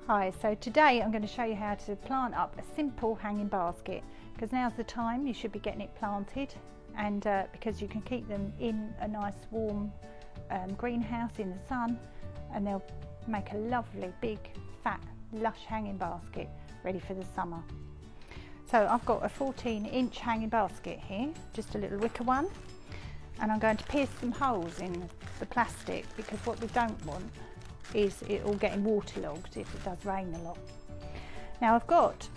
Hi, so today I'm going to show you how to plant up a simple hanging basket, because now's the time you should be getting it planted, and because you can keep them in a nice warm greenhouse in the sun, and they'll make a lovely big fat lush hanging basket ready for the summer. So I've got a 14-inch hanging basket here, just a little wicker one, and I'm going to pierce some holes in the plastic, because what we don't want is it all getting waterlogged if it does rain a lot. Now I've got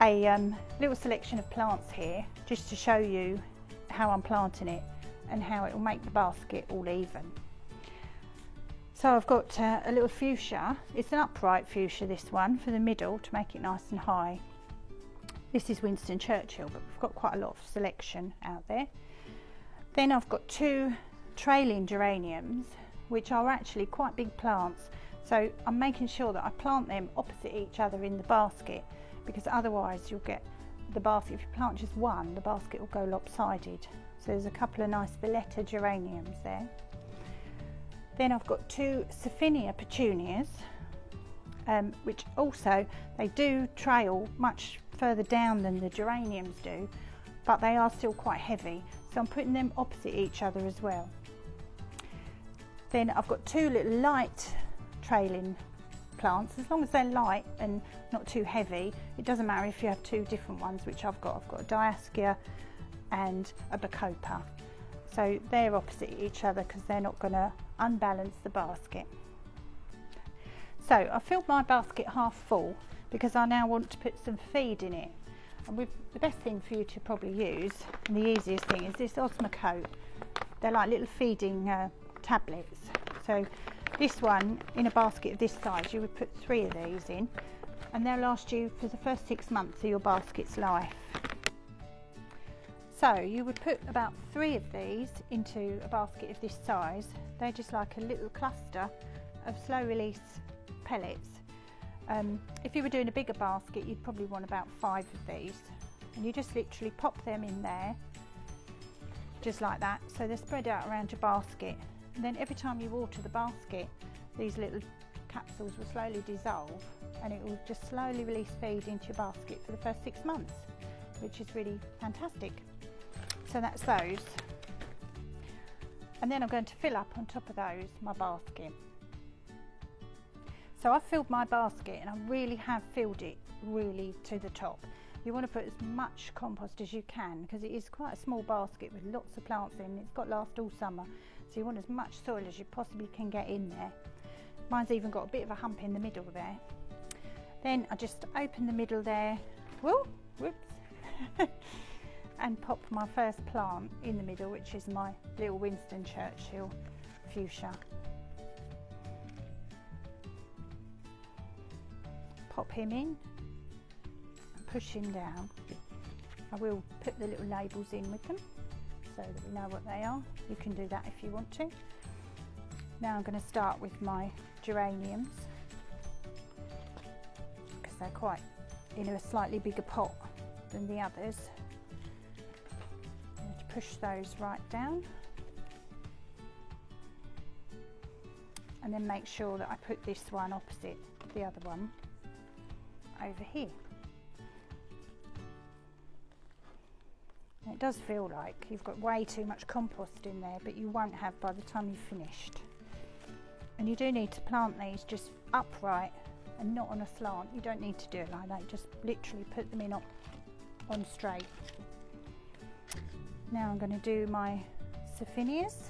a little selection of plants here just to show you how I'm planting it and how it will make the basket all even. So I've got a little fuchsia. It's an upright fuchsia, this one, for the middle to make it nice and high. This is Winston Churchill, but we've got quite a lot of selection out there. Then I've got two trailing geraniums, which are actually quite big plants, so I'm making sure that I plant them opposite each other in the basket, because otherwise you'll get the basket, if you plant just one, the basket will go lopsided. So there's a couple of nice Valletta geraniums there. Then I've got two Petunias, which also, they do trail much further down than the geraniums do, but they are still quite heavy, so I'm putting them opposite each other as well. Then I've got two little light trailing plants. As long as they're light and not too heavy, it doesn't matter if you have two different ones, which I've got. I've got a Diascia and a Bacopa. So they're opposite each other because they're not going to unbalance the basket. So I filled my basket half full because I now want to put some feed in it. And the best thing for you to probably use, and the easiest thing, is this Osmocote. They're like little feeding tablets. So this one, in a basket of this size, you would put 3 of these in, and they'll last you for the first 6 months of your basket's life. So you would put about 3 of these into a basket of this size. They're just like a little cluster of slow release pellets. If you were doing a bigger basket, you'd probably want about 5 of these, and you just literally pop them in there just like that, so they're spread out around your basket. And then every time you water the basket, these little capsules will slowly dissolve, and it will just slowly release feed into your basket for the first 6 months, which is really fantastic. So that's those. And then I'm going to fill up on top of those my basket. So I've filled my basket, and I really have filled it really to the top. You want to put as much compost as you can, because it is quite a small basket with lots of plants in. It's got to last all summer, so you want as much soil as you possibly can get in there. Mine's even got a bit of a hump in the middle there. Then I just open the middle there, whoops, and pop my first plant in the middle, which is my little Winston Churchill fuchsia. Pop him in, push him down. I will put the little labels in with them so that we know what they are. You can do that if you want to. Now I'm going to start with my geraniums, because they're quite in a slightly bigger pot than the others. I'm going to push those right down, and then make sure that I put this one opposite the other one over here. It does feel like you've got way too much compost in there, but you won't have by the time you've finished. And you do need to plant these just upright and not on a slant. You don't need to do it like that, just literally put them in on straight. Now I'm going to do my Petunias,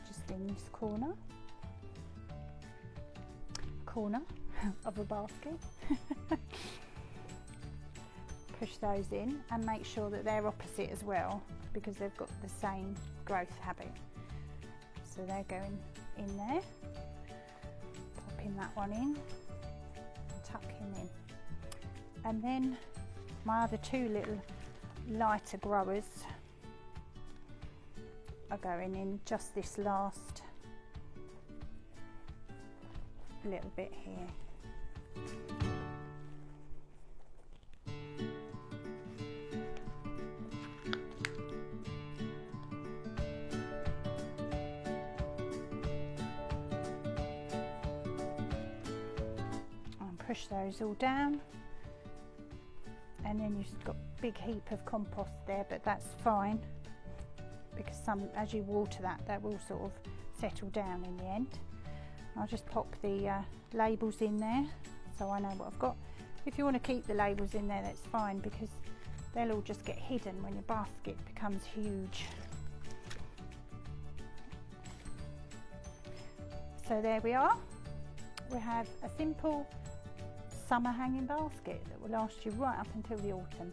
just in this corner of a basket. Push those in and make sure that they're opposite as well, because they've got the same growth habit. So they're going in there, popping that one in, and tuck him in. And then my other 2 little lighter growers are going in just this last little bit here. push those all down, and then you've got a big heap of compost there, but that's fine because as you water that will sort of settle down in the end. I'll just pop the labels in there so I know what I've got. If you want to keep the labels in there, that's fine, because they'll all just get hidden when your basket becomes huge. So there we are. We have a simple summer hanging basket that will last you right up until the autumn.